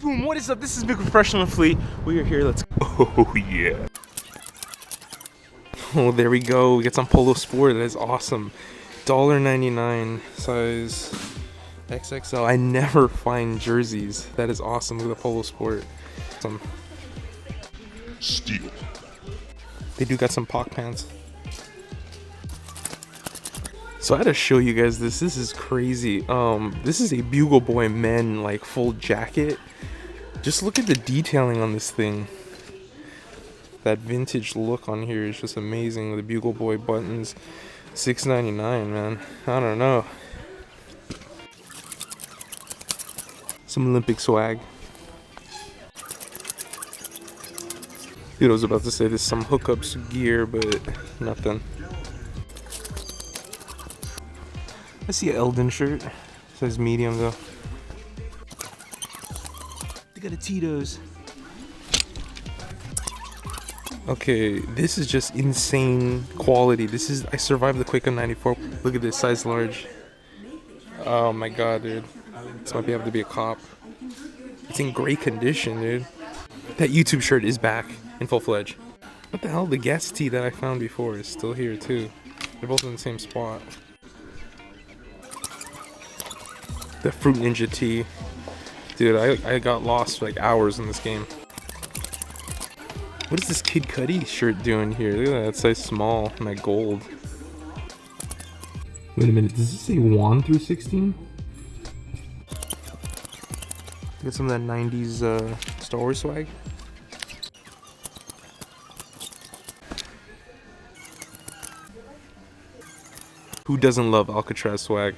Boom, what is up? This is Big Fresh from the Fleet. We are here, let's go. Oh yeah. Oh, there we go. We get some Polo Sport. That is awesome. $1.99 size XXL. I never find jerseys. That is awesome. Look at the Polo Sport. Some Steel. They do got some POC pants. So I had to show you guys this. This is crazy. This is a Bugle Boy men like full jacket. Just look at the detailing on this thing. That vintage look on here is just amazing with the Bugle Boy buttons. $6.99, man. I don't know. Some Olympic swag. Dude, I was about to say there's some hookups gear, but nothing. I see an Eldon shirt. Says medium though. They got a Tito's. Okay, this is just insane quality. This is, I survived the Quake on 94. Look at this, size large. Oh my god, dude. This might have to be a cop. It's in great condition, dude. That YouTube shirt is back in full-fledged. What the hell? The Guess tee that I found before is still here too. They're both in the same spot. The Fruit Ninja tee. Dude, I got lost for like hours in this game. What is this Kid Cudi shirt doing here? Look at that, it's size small and that gold. Wait a minute, does this say 1 through 16? Get some of that 90s Star Wars swag. Who doesn't love Alcatraz swag?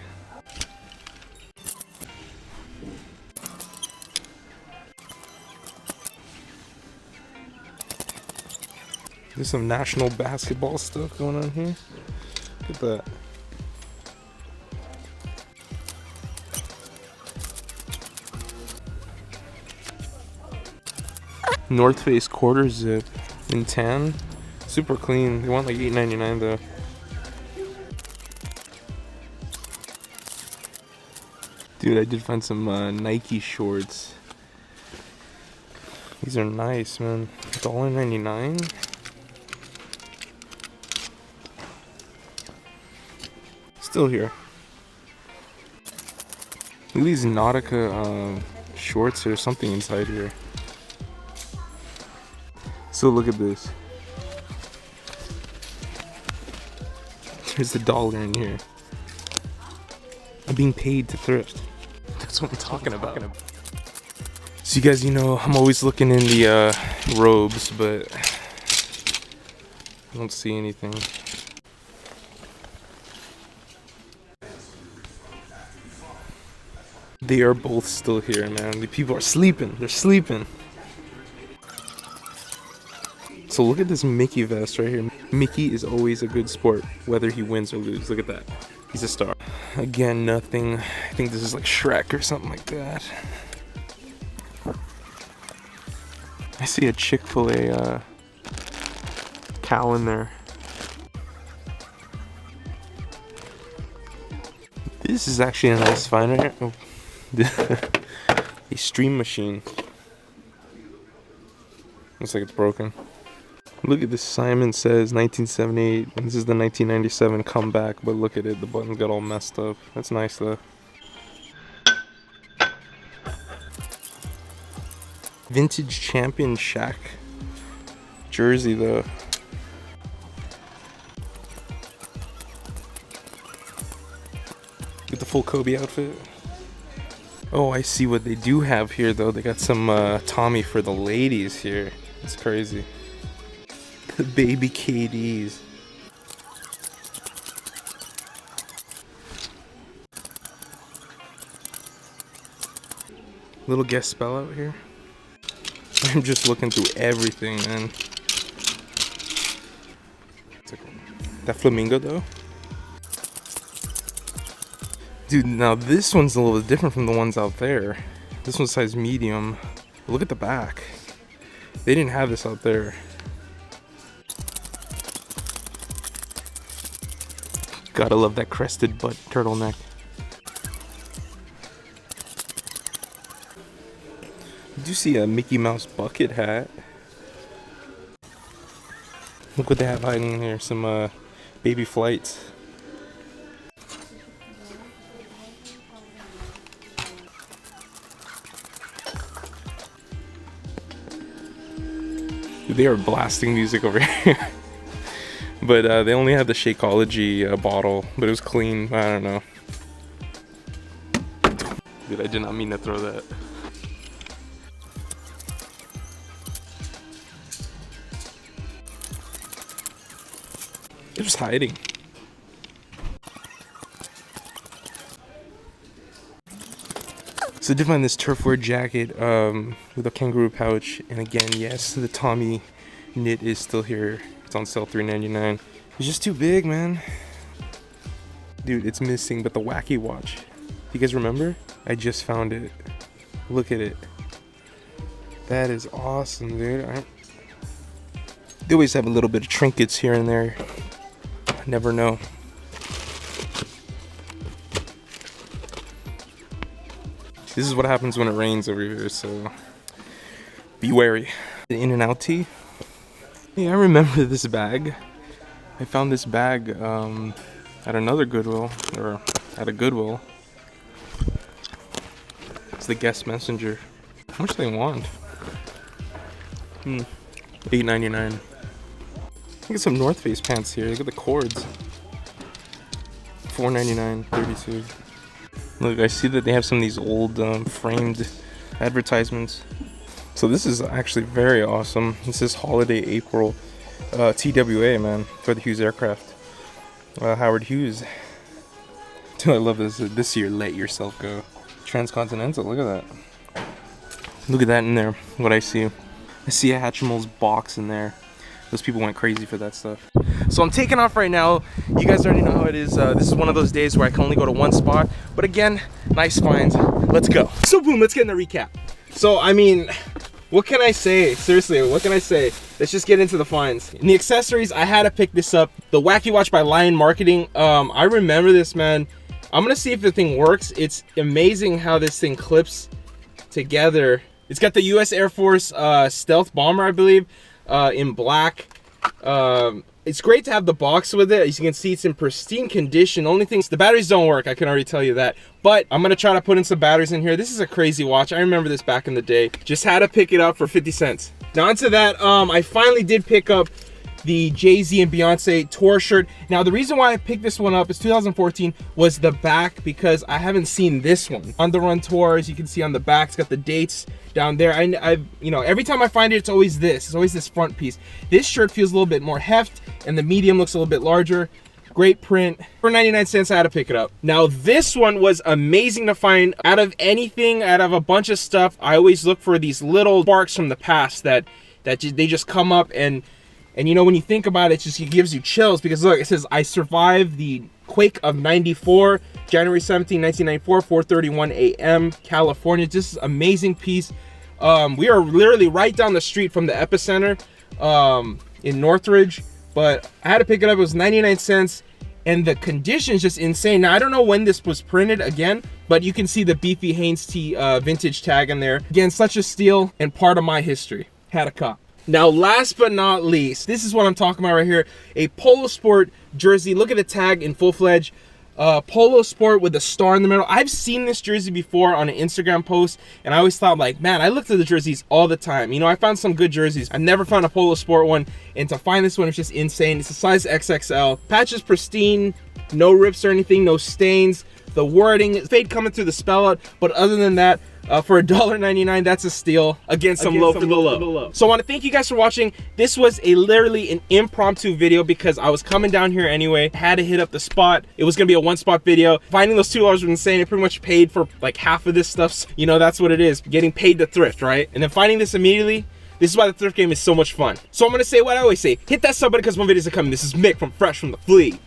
There's some national basketball stuff going on here. Look at that. North Face quarter zip in tan. Super clean. They want like $8.99 though. Dude, I did find some Nike shorts. These are nice, man. $1.99. Still here. Look at these Nautica shorts. There's something inside here. So look at this. There's $1 in here. I'm being paid to thrift. That's what I'm talking about. So you guys, you know, I'm always looking in the robes, but I don't see anything. They are both still here, man. The people are sleeping. They're sleeping. So look at this Mickey vest right here. Mickey is always a good sport, whether he wins or loses. Look at that. He's a star. Again, nothing. I think this is like Shrek or something like that. I see a Chick-fil-A cow in there. This is actually a nice find right here. Oh. A stream machine. Looks like it's broken. Look at this. Simon Says 1978. And this is the 1997 comeback, but look at it. The buttons got all messed up. That's nice though. Vintage Champion Shaq jersey though. Get the full Kobe outfit. Oh, I see what they do have here though. They got some Tommy for the ladies here. It's crazy. The baby KDs. Little guest spell out here. I'm just looking through everything, man. That flamingo though. Dude, now this one's a little bit different from the ones out there. This one's size medium. Look at the back. They didn't have this out there. Gotta love that crested butt turtleneck. I do see a Mickey Mouse bucket hat. Look what they have hiding in here. Some baby flights. They are blasting music over here. But they only had the Shakeology bottle, but it was clean. I don't know. Dude, I did not mean to throw that. They're just hiding. So I did find this turf wear jacket with a kangaroo pouch, and again, yes, the Tommy knit is still here. It's on sale, $3.99. It's just too big, man. Dude, it's missing, but the wacky watch. You guys remember? I just found it. Look at it. That is awesome, dude. They always have a little bit of trinkets here and there. Never know. This is what happens when it rains over here, so be wary. The In and Out tee. Yeah, I remember this bag. I found this bag at another Goodwill, or at a Goodwill. It's the Guest Messenger. How much do they want? $8.99. I get some North Face pants here. Look at the cords. $4.99, 32. Look, I see that they have some of these old framed advertisements. So this is actually very awesome. This is Holiday April TWA, man, for the Hughes aircraft. Howard Hughes. Dude, I love this. This year, let yourself go. Transcontinental, look at that. Look at that in there, what I see. I see a Hatchimals box in there. Those people went crazy for that stuff. So I'm taking off right now. You guys already know how it is. This is one of those days where I can only go to one spot. But again, nice finds. Let's go. So boom, let's get in the recap. So, I mean, what can I say? Seriously, what can I say? Let's just get into the finds. In the accessories, I had to pick this up. The Wacky Watch by Lion Marketing. I remember this, man. I'm gonna see if the thing works. It's amazing how this thing clips together. It's got the US Air Force stealth bomber, I believe, in black. It's great to have the box with it. As you can see, it's in pristine condition. Only thing is the batteries don't work. I can already tell you that. But I'm gonna try to put in some batteries in here. This is a crazy watch. I remember this back in the day. Just had to pick it up for 50 cents. Now onto that, I finally did pick up the Jay-Z and Beyonce tour shirt. Now the reason why I picked this one up is 2014 was the back, because I haven't seen this one. On the Run tour, as you can see on the back, it's got the dates down there. I've you know, every time I find it, it's always this front piece. This shirt feels a little bit more heft, and the medium looks a little bit larger. Great print. For 99 cents, I had to pick it up. Now this one was amazing to find. Out of anything, out of a bunch of stuff, I always look for these little sparks from the past that they just come up, and you know, when you think about it, it gives you chills, because look, it says, I survived the Quake of 94, January 17, 1994, 4:31 a.m., California. This is an amazing piece. We are literally right down the street from the epicenter in Northridge, but I had to pick it up. It was 99 cents, and the condition is just insane. Now, I don't know when this was printed again, but you can see the Beefy Haynes T vintage tag in there. Again, such a steal and part of my history. Had a cop. Now, last but not least, this is what I'm talking about right here. A Polo Sport jersey. Look at the tag in full-fledged. Polo Sport with a star in the middle. I've seen this jersey before on an Instagram post, and I always thought, like, man, I looked at the jerseys all the time. You know, I found some good jerseys. I never found a Polo Sport one, and to find this one is just insane. It's a size XXL. Patch is pristine. No rips or anything. No stains. The wording, fade coming through the spell out, but other than that, for $1.99, that's a steal. Again, some low for the low. So I want to thank you guys for watching. This was literally an impromptu video because I was coming down here anyway. Had to hit up the spot. It was going to be a one-spot video. Finding those $2 was insane. It pretty much paid for like half of this stuff. You know, that's what it is. Getting paid to thrift, right? And then finding this immediately. This is why the thrift game is so much fun. So I'm going to say what I always say. Hit that sub button because more videos are coming. This is Mick from Fresh from the Flea.